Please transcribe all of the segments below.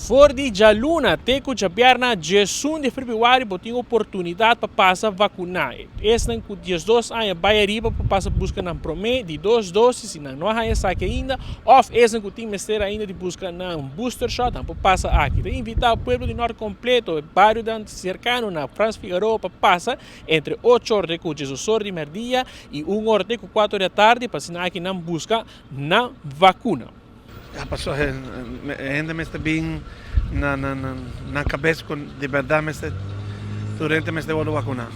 For de Jaluna, teco de perna, dia 1 de fevereiro, eu tenho oportunidade para passar vacinar. Esse não com dias 2 anos, vai arriba para passar buscar na promê de 2 doses, se não há essa aqui ainda, ou esse não tem mestre ainda de buscar na booster shot, para passar aqui. Então, invitar o povo de norte completo, o bairro cercano, na França Figueroa, para passar entre 8 horas com 16 horas de merdia e 1 hora com 4 da tarde, para assinar aqui na busca na vacuna. A pessoa ainda me está bem na cabeça de verdade, mas durante me está vacunar.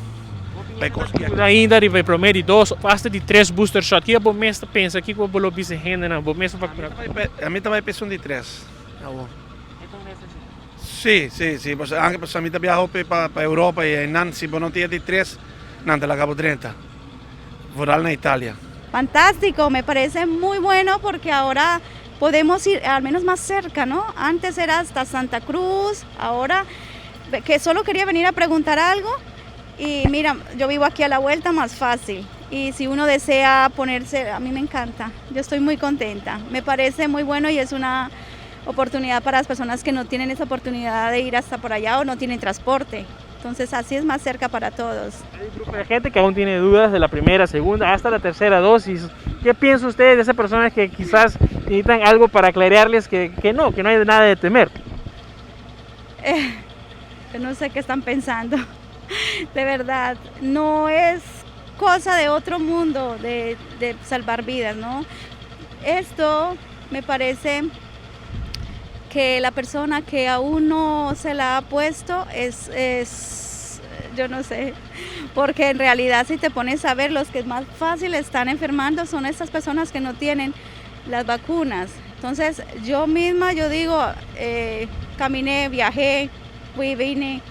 Vai conseguir. Ainda vai prometer 2, basta de 3 booster shot. Que o mestre pensa que o bolo bisa rende na, o mestre vacunar. A mim também pensam de 3. Sim. Anche se a mim viajo para a Europa e não se não tinha de 3, não te la acabo 30. Voral na Itália. Fantástico, me parece muy bueno porque ahora podemos ir al menos más cerca, ¿no? Antes era hasta Santa Cruz, ahora que solo quería venir a preguntar algo y mira, yo vivo aquí a la vuelta, más fácil. Y si uno desea ponerse, a mí me encanta, yo estoy muy contenta, me parece muy bueno y es una oportunidad para las personas que no tienen esa oportunidad de ir hasta por allá o no tienen transporte. Entonces así es más cerca para todos. Hay un grupo de gente que aún tiene dudas de la primera, segunda, hasta la tercera dosis. ¿Qué piensa usted de esas personas que quizás necesitan algo para aclararles que no hay nada de temer? Yo no sé qué están pensando, de verdad. No es cosa de otro mundo de salvar vidas, ¿no? Esto me parece que la persona que aún no se la ha puesto es yo no sé, porque en realidad si te pones a ver, los que más fácil están enfermando son estas personas que no tienen las vacunas. Entonces yo misma, yo digo, caminé, viajé, fui, vine,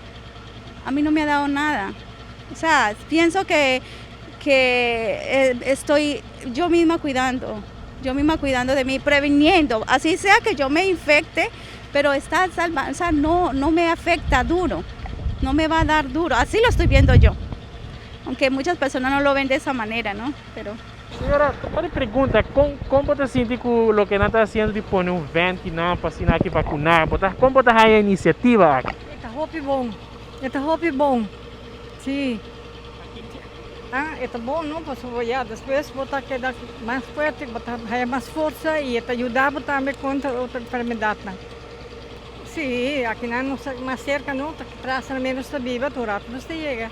a mí no me ha dado nada. O sea, pienso que estoy yo misma cuidando de mí, previniendo, así sea que yo me infecte, pero está salva, o sea, no me afecta duro, no me va a dar duro, así lo estoy viendo yo, aunque muchas personas no lo ven de esa manera, ¿no? Pero... Senhora, pode perguntar, como você sente com o que não está sendo de pôr um vento para assinar aqui vacunar, como você a iniciativa? Está bom, sim. Está bom, não posso olhar. Depois botar que dar mais forte, botar mais força e ajudar também contra outra enfermidade. Sim, aqui não mais cerca, não, que traz menos está viva, tu rápido você chega.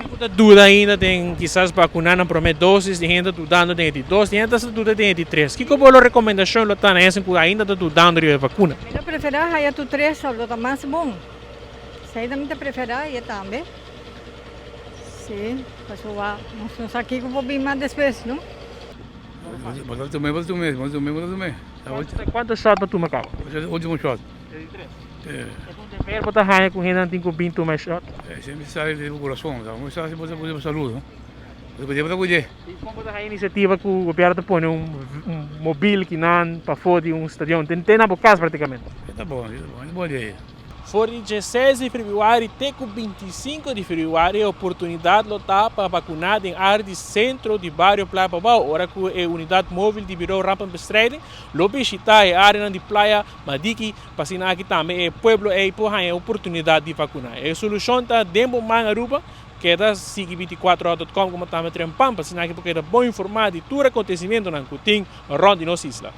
Muita dúvida ainda, tem quizás vacunar na primeira dose, tem gente dudando tem de 2, tem gente dudando tem de 3. Que como a recomendação lo tá nessa que ainda está dudando de vacuna? Eu prefiro a tu 3, lo mais bom. Se ainda me prefere e também. Sim, pessoal, nós aqui que vou vir mais depois, não? Vou tomar. Quantos shots tu me acaba? Último shot. Primeiro botar raia com gente tem que vir tomar shot. Sempre sai do coração, vamos sair para saúde, não? Depois para cuidar. E como botar a iniciativa que o governo põe mobile que não para fora de estadião, tem na boca praticamente. Tá bom, boa ideia. For de 16 de fevereiro até 25 de fevereiro, a oportunidade lotar para vacinar em área de centro de bairro Praia Babau, ora que a unidade móvel de Biro Rampa Bestreiden, lo visitar a área de Praia Madiki, para assinar aqui também o povo e por a oportunidade de vacinar. A solução está dentro de Aruba, que é da SIG24horas.com, como também trempam, para assinar aqui porque é bom informar de todo acontecimento na Coutinho, onde nossa isla.